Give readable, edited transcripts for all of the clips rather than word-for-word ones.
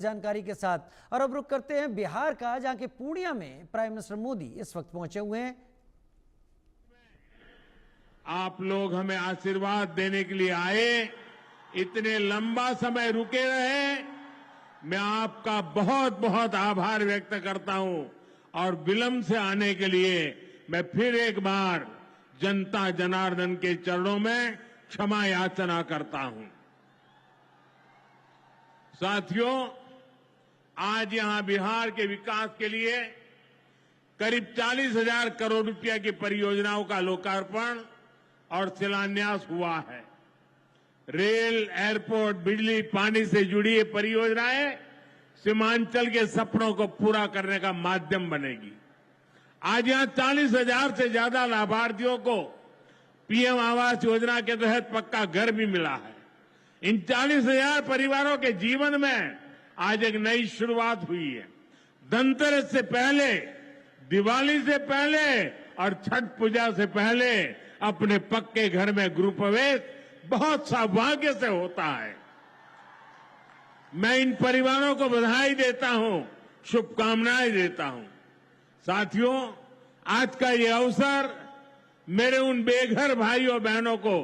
जानकारी के साथ। और अब रुक करते हैं बिहार का, जहां के पूर्णिया में प्राइम मिनिस्टर मोदी इस वक्त पहुंचे हुए हैं। आप लोग हमें आशीर्वाद देने के लिए आए, इतने लंबा समय रुके रहे, मैं आपका बहुत बहुत आभार व्यक्त करता हूं। और विलंब से आने के लिए मैं फिर एक बार जनता जनार्दन के चरणों में क्षमा याचना करता हूं। साथियों, आज यहां बिहार के विकास के लिए करीब 40,000 करोड़ रुपया की परियोजनाओं का लोकार्पण और शिलान्यास हुआ है। रेल, एयरपोर्ट, बिजली, पानी से जुड़ी ये परियोजनाएं सीमांचल के सपनों को पूरा करने का माध्यम बनेगी। आज यहां 40,000 से ज्यादा लाभार्थियों को पीएम आवास योजना के तहत पक्का घर भी मिला है। इन 40,000 परिवारों के जीवन में आज एक नई शुरुआत हुई है। धनतेरस से पहले, दिवाली से पहले और छठ पूजा से पहले अपने पक्के घर में गृह प्रवेश बहुत सौभाग्य से होता है। मैं इन परिवारों को बधाई देता हूं, शुभकामनाएं देता हूं। साथियों, आज का ये अवसर मेरे उन बेघर भाइयों बहनों को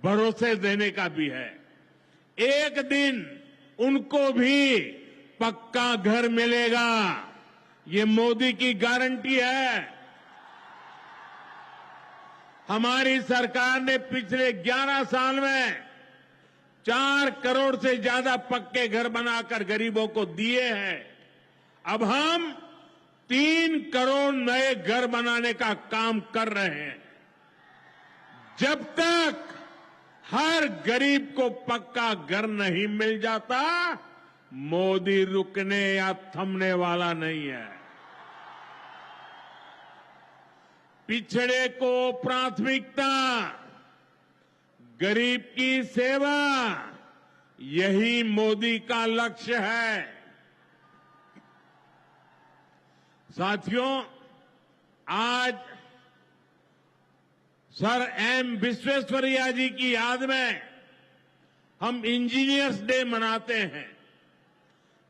भरोसे देने का भी है। एक दिन उनको भी पक्का घर मिलेगा, ये मोदी की गारंटी है। हमारी सरकार ने पिछले 11 साल में 4 करोड़ से ज्यादा पक्के घर बनाकर गरीबों को दिए हैं। अब हम 3 करोड़ नए घर बनाने का काम कर रहे हैं। जब तक हर गरीब को पक्का घर नहीं मिल जाता, मोदी रुकने या थमने वाला नहीं है। पिछड़े को प्राथमिकता, गरीब की सेवा, यही मोदी का लक्ष्य है। साथियों, आज सर एम विश्वेश्वरैया जी की याद में हम इंजीनियर्स डे मनाते हैं।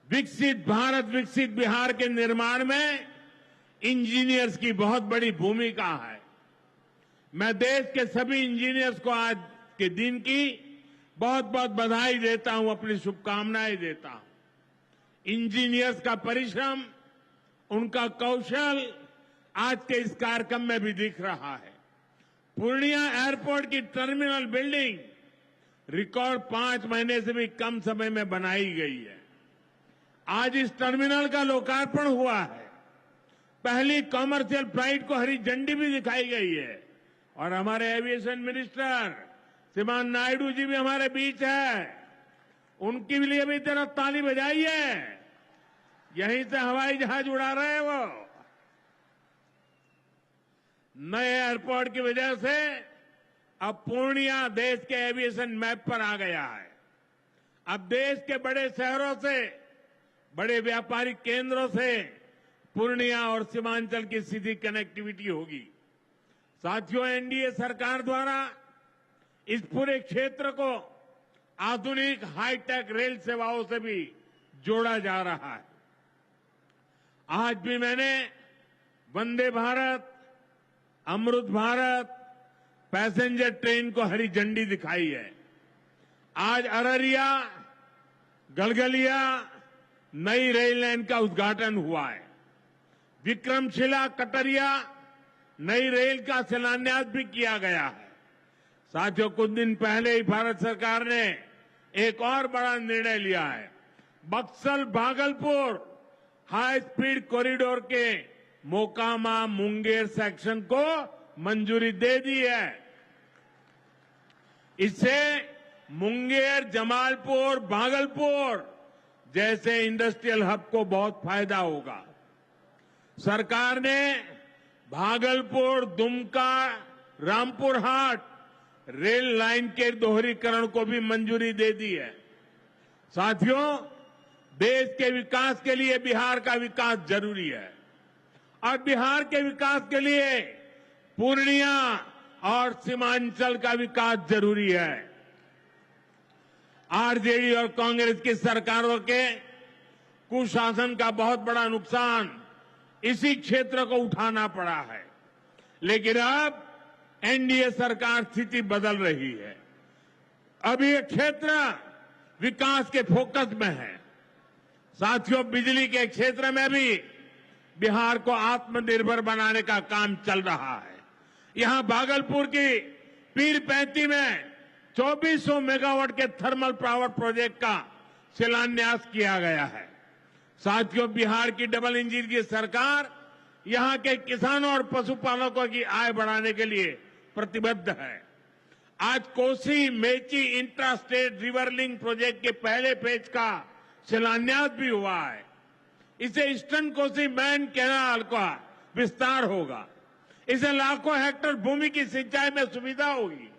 विकसित भारत, विकसित बिहार के निर्माण में इंजीनियर्स की बहुत बड़ी भूमिका है। मैं देश के सभी इंजीनियर्स को आज के दिन की बहुत बहुत बधाई देता हूं, अपनी शुभकामनाएं देता हूं। इंजीनियर्स का परिश्रम, उनका कौशल आज के इस कार्यक्रम में भी दिख रहा है। पूर्णिया एयरपोर्ट की टर्मिनल बिल्डिंग रिकॉर्ड 5 महीने से भी कम समय में बनाई गई है। आज इस टर्मिनल का लोकार्पण हुआ है। पहली कॉमर्शियल फ्लाइट को हरी झंडी भी दिखाई गई है। और हमारे एविएशन मिनिस्टर श्रीमान नायडू जी भी हमारे बीच है। उनके लिए भी जरा ताली बजाइए। यहीं से हवाई जहाज उड़ा रहे हैं वो। नए एयरपोर्ट की वजह से अब पूर्णिया देश के एविएशन मैप पर आ गया है। अब देश के बड़े शहरों से, बड़े व्यापारिक केंद्रों से पूर्णिया और सीमांचल की सीधी कनेक्टिविटी होगी। साथियों, एनडीए सरकार द्वारा इस पूरे क्षेत्र को आधुनिक हाईटेक रेल सेवाओं से भी जोड़ा जा रहा है। आज भी मैंने वंदे भारत, अमृत भारत पैसेंजर ट्रेन को हरी झंडी दिखाई है। आज अररिया, गलगलिया नई रेल लाइन का उद्घाटन हुआ है। विक्रमशिला, कटरिया नई रेल का शिलान्यास भी किया गया है। साथियों, कुछ दिन पहले ही भारत सरकार ने एक और बड़ा निर्णय लिया है। Buxar Bhagalpur high speed corridor के मोकामा मुंगेर सेक्शन को मंजूरी दे दी है। इससे मुंगेर, जमालपुर, भागलपुर जैसे इंडस्ट्रियल हब को बहुत फायदा होगा। सरकार ने भागलपुर, दुमका, रामपुर हाट रेल लाइन के दोहरीकरण को भी मंजूरी दे दी है। साथियों, देश के विकास के लिए बिहार का विकास जरूरी है। और बिहार के विकास के लिए पूर्णिया और सीमांचल का विकास जरूरी है। आरजेडी और कांग्रेस की सरकारों के कुशासन का बहुत बड़ा नुकसान इसी क्षेत्र को उठाना पड़ा है। लेकिन अब एनडीए सरकार स्थिति बदल रही है। अब ये क्षेत्र विकास के फोकस में है। साथियों, बिजली के क्षेत्र में भी बिहार को आत्मनिर्भर बनाने का काम चल रहा है। यहां भागलपुर की पीरपैंती में 2400 मेगावाट के थर्मल पावर प्रोजेक्ट का शिलान्यास किया गया है। साथियों, बिहार की डबल इंजन की सरकार यहां के किसानों और पशुपालकों की आय बढ़ाने के लिए प्रतिबद्ध है। आज Kosi Mechi intra state river link project के पहले फेज का शिलान्यास भी हुआ है। इसे ईस्टर्न कोसी मैन कैनाल का विस्तार होगा। इसे लाखों हेक्टेयर भूमि की सिंचाई में सुविधा होगी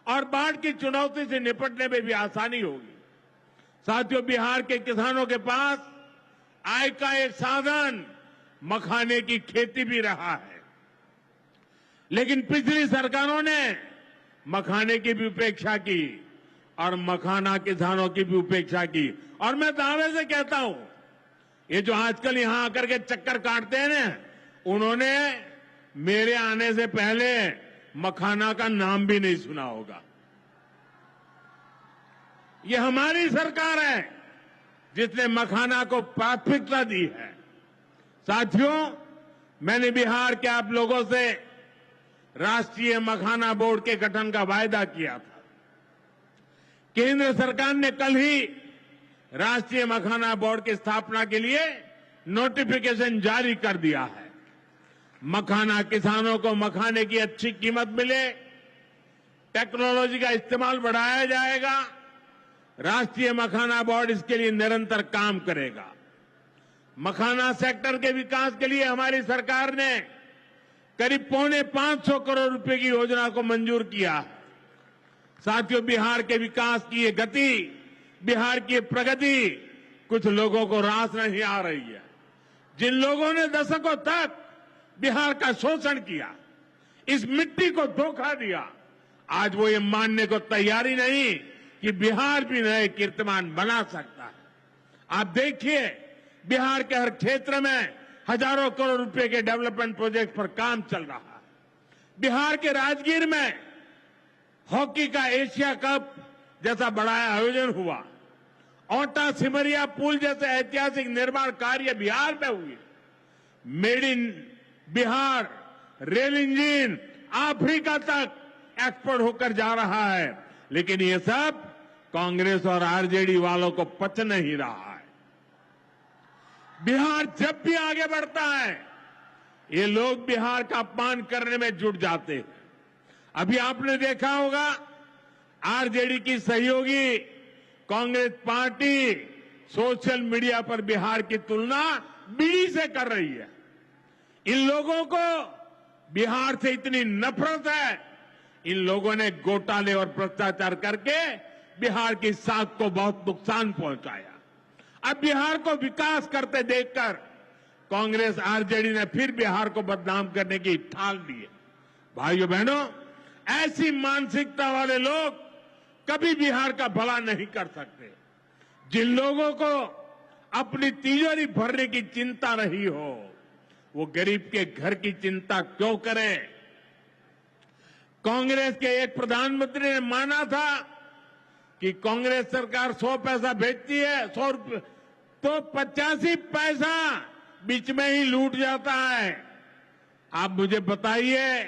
और बाढ़ की चुनौती से निपटने में भी आसानी होगी। साथियों, बिहार के किसानों के पास आय का एक साधन मखाने की खेती भी रहा है, लेकिन पिछली सरकारों ने मखाने की भी उपेक्षा की और मखाना किसानों की भी उपेक्षा की। और मैं दावे से कहता हूं, ये जो आजकल यहां आकर के चक्कर काटते हैं ना, उन्होंने मेरे आने से पहले मखाना का नाम भी नहीं सुना होगा। ये हमारी सरकार है जिसने मखाना को प्राथमिकता दी है। साथियों, मैंने बिहार के आप लोगों से राष्ट्रीय मखाना बोर्ड के गठन का वायदा किया था। केंद्र सरकार ने कल ही राष्ट्रीय मखाना बोर्ड की स्थापना के लिए नोटिफिकेशन जारी कर दिया है। मखाना किसानों को मखाने की अच्छी कीमत मिले, टेक्नोलॉजी का इस्तेमाल बढ़ाया जाएगा। राष्ट्रीय मखाना बोर्ड इसके लिए निरंतर काम करेगा। मखाना सेक्टर के विकास के लिए हमारी सरकार ने करीब 550 करोड़ रुपए की योजना को मंजूर किया है। साथियों, बिहार के विकास की ये गति, बिहार की प्रगति कुछ लोगों को रास नहीं आ रही है। जिन लोगों ने दशकों तक बिहार का शोषण किया, इस मिट्टी को धोखा दिया, आज वो ये मानने को तैयारी नहीं कि बिहार भी नए कीर्तिमान बना सकता है। आप देखिए, बिहार के हर क्षेत्र में हजारों करोड़ रुपए के डेवलपमेंट प्रोजेक्ट पर काम चल रहा है। बिहार के राजगीर में हॉकी का एशिया कप जैसा बड़ा आयोजन हुआ। ओटा सिमरिया पुल जैसे ऐतिहासिक निर्माण कार्य बिहार में हुए। Made in Bihar rail engine Africa तक एक्सपोर्ट होकर जा रहा है। लेकिन ये सब कांग्रेस और आरजेडी वालों को पच नहीं रहा है। बिहार जब भी आगे बढ़ता है, ये लोग बिहार का अपमान करने में जुट जाते हैं। अभी आपने देखा होगा, आरजेडी की सहयोगी कांग्रेस पार्टी सोशल मीडिया पर बिहार की तुलना बीड़ी से कर रही है। इन लोगों को बिहार से इतनी नफरत है, इन लोगों ने घोटाले और भ्रष्टाचार करके बिहार की साख को बहुत नुकसान पहुंचाया। अब बिहार को विकास करते देखकर कांग्रेस आरजेडी ने फिर बिहार को बदनाम करने की ठान ली है। भाइयों बहनों, ऐसी मानसिकता वाले लोग कभी बिहार का भला नहीं कर सकते। जिन लोगों को अपनी तिजोरी भरने की चिंता रही हो, वो गरीब के घर की चिंता क्यों करें? कांग्रेस के एक प्रधानमंत्री ने माना था कि कांग्रेस सरकार 100 पैसा भेजती है, 100 रुपये, तो 85 पैसा बीच में ही लूट जाता है। आप मुझे बताइए,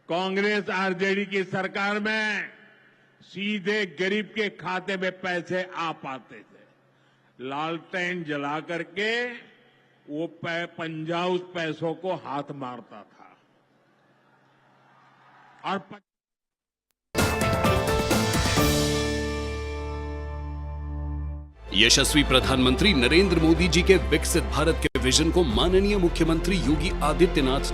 कांग्रेस आरजेडी की सरकार में सीधे गरीब के खाते में पैसे आ पाते थे। लालटेन जला करके वो पंजा उस पैसों को हाथ मारता था। और यशस्वी प्रधानमंत्री नरेंद्र मोदी जी के विकसित भारत के विजन को माननीय मुख्यमंत्री योगी आदित्यनाथ जी